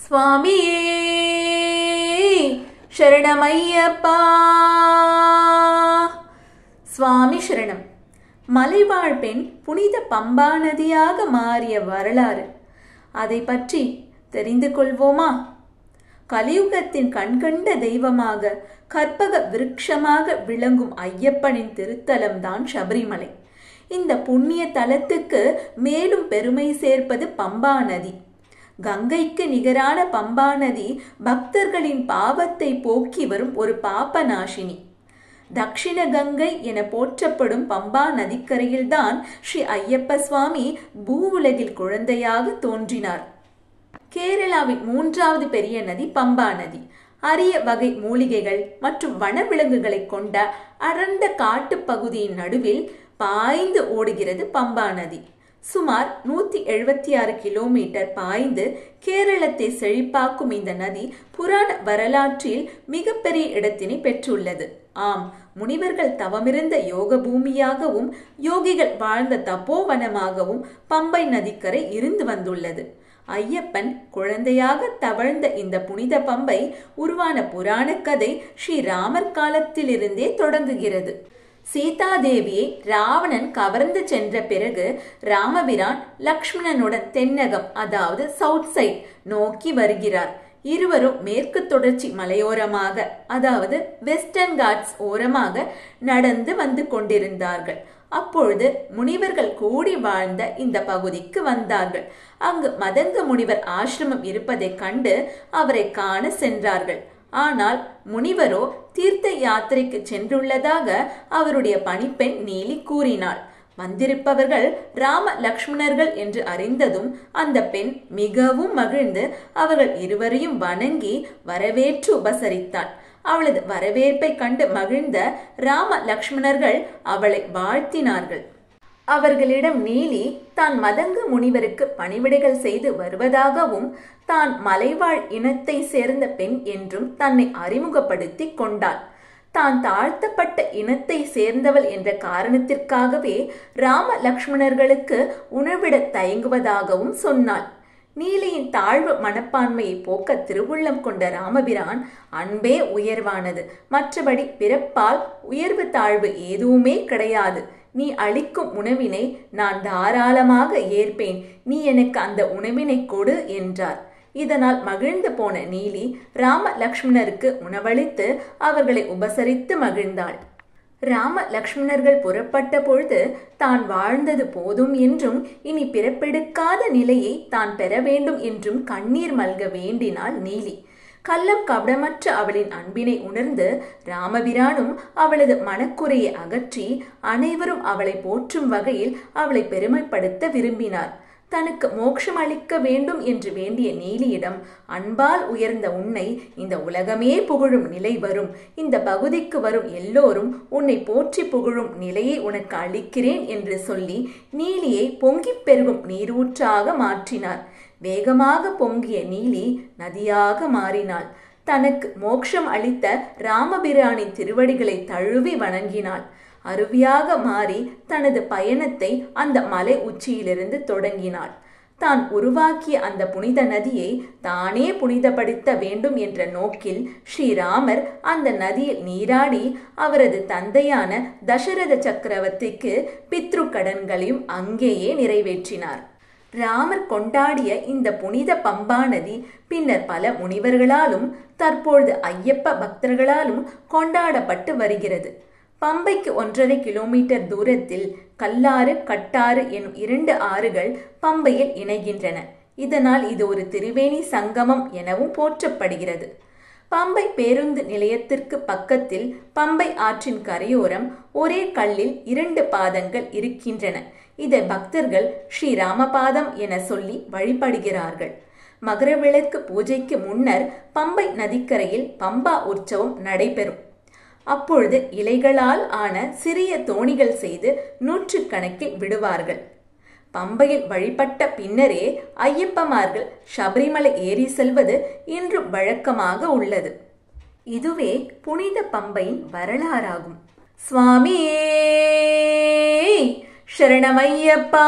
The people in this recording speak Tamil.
சுவாமியே சரணமையப்பா. சுவாமி சரணம். மலைவாழ் பெண் புனித பம்பா நதியாக மாறிய வரலாறு, அதை பற்றி தெரிந்து கொள்வோமா? கலியுகத்தின் கண்கண்ட தெய்வமாக கற்பக விருட்சமாக விளங்கும் ஐயப்பனின் திருத்தலம்தான் சபரிமலை. இந்த புண்ணிய தலத்துக்கு மேலும் பெருமை சேர்ப்பது பம்பா நதி. கங்கைக்கு நிகரான பம்பா நதி பக்தர்களின் பாவத்தை போக்கி வரும் ஒரு பாபநாசினி. தக்ஷிண கங்கை என போற்றப்படும் பம்பா நதிக்கரையில்தான் ஸ்ரீ ஐயப்ப சுவாமி பூவுலகில் குழந்தையாக தோன்றினார். கேரளாவின் 3வது பெரிய நதி பம்பா நதி. அரிய வகை மூலிகைகள் மற்றும் வனவிலங்குகளை கொண்ட அடர்ந்த காட்டுப்பகுதியின் நடுவில் பாய்ந்து ஓடுகிறது பம்பா நதி. சுமார் 176 கிலோமீட்டர் பாய்ந்து கேரளத்தை செழிப்பாக்கும் இந்த நதி புராண வரலாற்றில் மிகப்பெரிய இடத்தினை பெற்றுள்ளது. ஆம், முனிவர்கள் தவமிருந்த யோக பூமியாகவும் யோகிகள் வாழ்ந்த தபோவனமாகவும் பம்பை நதிக்கரை இருந்து வந்துள்ளது. ஐயப்பன் குழந்தையாக தவழ்ந்த இந்த புனித பம்பை உருவான புராண கதை ஸ்ரீராமர் காலத்திலிருந்தே தொடங்குகிறது. சீதாதேவியை ராவணன் கவர்ந்து சென்ற பிறகு ராமபிரான் லக்ஷ்மணனுடன் தென்னகம், அதாவது சவுத் சைட் நோக்கி வருகிறார். இருவரும் மேற்கு தொடர்ச்சி மலையோரமாக, அதாவது வெஸ்டர்ன் காட்ஸ் ஓரமாக நடந்து வந்து கொண்டிருந்தார்கள். அப்பொழுது முனிவர்கள் கூடி வாழ்ந்த இந்த பகுதிக்கு வந்தார்கள். அங்கு மதங்க முனிவர் ஆசிரமம் இருப்பதை கண்டு அவரை காண சென்றார்கள். ஆனால் முனிவரோ தீர்த்த யாத்திரைக்கு சென்றுள்ளதாக அவருடைய பணிப்பெண் நீலி கூறினாள். வந்திருப்பவர்கள் ராம லக்ஷ்மணர்கள் என்று அறிந்ததும் அந்த பெண் மிகவும் மகிழ்ந்து அவர்கள் இருவரையும் வணங்கி வரவேற்று உபசரித்தாள். அவளது வரவேற்பை கண்டு மகிழ்ந்த ராம லக்ஷ்மணர்கள் அவளை வாழ்த்தினார்கள். அவர்களிடம் நீலி தான் மதங்க முனிவருக்கு பணிவிடைகள் செய்து வருவதாகவும் தான் மலைவாழ் இனத்தை சேர்ந்த பெண் என்றும் தன்னை அறிமுகப்படுத்தி கொண்டாள். தான் தாழ்த்தப்பட்ட இனத்தை சேர்ந்தவள் என்ற காரணத்திற்காகவே ராம லக்ஷ்மணர்களுக்கு உணவிட தயங்குவதாகவும் சொன்னாள். நீலியின் தாழ்வு மனப்பான்மையை போக்க திருவுள்ளம் கொண்ட ராமபிரான் அன்பே உயர்வானது, மற்றபடி பிறப்பால் உயர்வு தாழ்வு எதுவுமே கிடையாது, நீ அளிக்கும் உணவினை நான் தாராளமாக ஏற்பேன், நீ எனக்கு அந்த உணவினை கொடு என்றார். இதனால் மகிழ்ந்து போன நீலி ராம லக்ஷ்மணருக்கு உணவளித்து அவர்களை உபசரித்து மகிழ்ந்தாள். ராம லக்ஷ்மணர்கள் புறப்பட்ட பொழுது தான் வாழ்ந்தது போதும் என்றும் இனி பிறப்பெடுக்காத நிலையை தான் பெற வேண்டும் என்றும் கண்ணீர் மல்க வேண்டினாள் நீலி. கள்ளம் கபடமற்ற அவளின் அன்பினை உணர்ந்து ராமபிரானும் அவளது மனக்குறையை அகற்றி அனைவரும் அவளை போற்றும் வகையில் அவளை பெருமைப்படுத்த விரும்பினார். தனக்கு மோட்சம் அளிக்க வேண்டும் என்று வேண்டிய நீலியிடம், அன்பால் உயர்ந்த உன்னை இந்த உலகமே புகழும் நிலை வரும், இந்த பகுதிக்கு வரும் எல்லோரும் உன்னை போற்றி புகழும் நிலையை உனக்கு அளிக்கிறேன் என்று சொல்லி நீலியை பொங்கிப் பெருகும் நீரூற்றாக மாற்றினார். வேகமாக பொங்கிய நீலி நதியாக மாறினாள். தனக்கு மோட்சம் அளித்த ராமபிரானின் திருவடிகளை தழுவி வணங்கினாள். அருவியாக மாறி தனது பயணத்தை அந்த மலை உச்சியிலிருந்து தொடங்கினாள். தான் உருவாக்கிய அந்த புனித நதியை தானே புனிதப்படுத்த வேண்டும் என்ற நோக்கில் ஸ்ரீராமர் அந்த நதியில் நீராடி அவரது தந்தையான தசரத சக்கரவர்த்திக்கு பித்ரு கடன்களையும் அங்கேயே நிறைவேற்றினார். ராமர் கொண்டாடிய இந்த புனித பம்பா நதி பின்னர் பல முனிவர்களாலும் தற்பொழுது ஐயப்ப பக்தர்களாலும் கொண்டாடப்பட்டு வருகிறது. பம்பைக்கு 1.5 கிலோமீட்டர் தூரத்தில் கல்லாறு, கட்டாறு எனும் 2 ஆறுகள் பம்பையில் இணைகின்றன. இதனால் இது ஒரு திரிவேணி சங்கமம் எனவும் போற்றப்படுகிறது. பம்பை பேருந்து நிலையத்திற்கு பக்கத்தில் பம்பை ஆற்றின் கரையோரம் ஒரே கல்லில் 2 பாதங்கள் இருக்கின்றன. இதை பக்தர்கள் ஸ்ரீராமபாதம் என சொல்லி வழிபடுகிறார்கள். மகரவிளக்கு பூஜைக்கு முன்னர் பம்பை நதிக்கரையில் பம்பா உற்சவம் நடைபெறும். அப்பொழுது இலைகளால் ஆன சிறிய தோணிகள் செய்து 100 கணக்கில் விடுவார்கள். பம்பையில் வழிபட்ட பின்னரே ஐயப்பமார்கள் சபரிமலை ஏறி செல்வது இன்று வழக்கமாக உள்ளது. இதுவே புனித பம்பையின் வரலாறாகும். சுவாமியே சரணமையப்பா.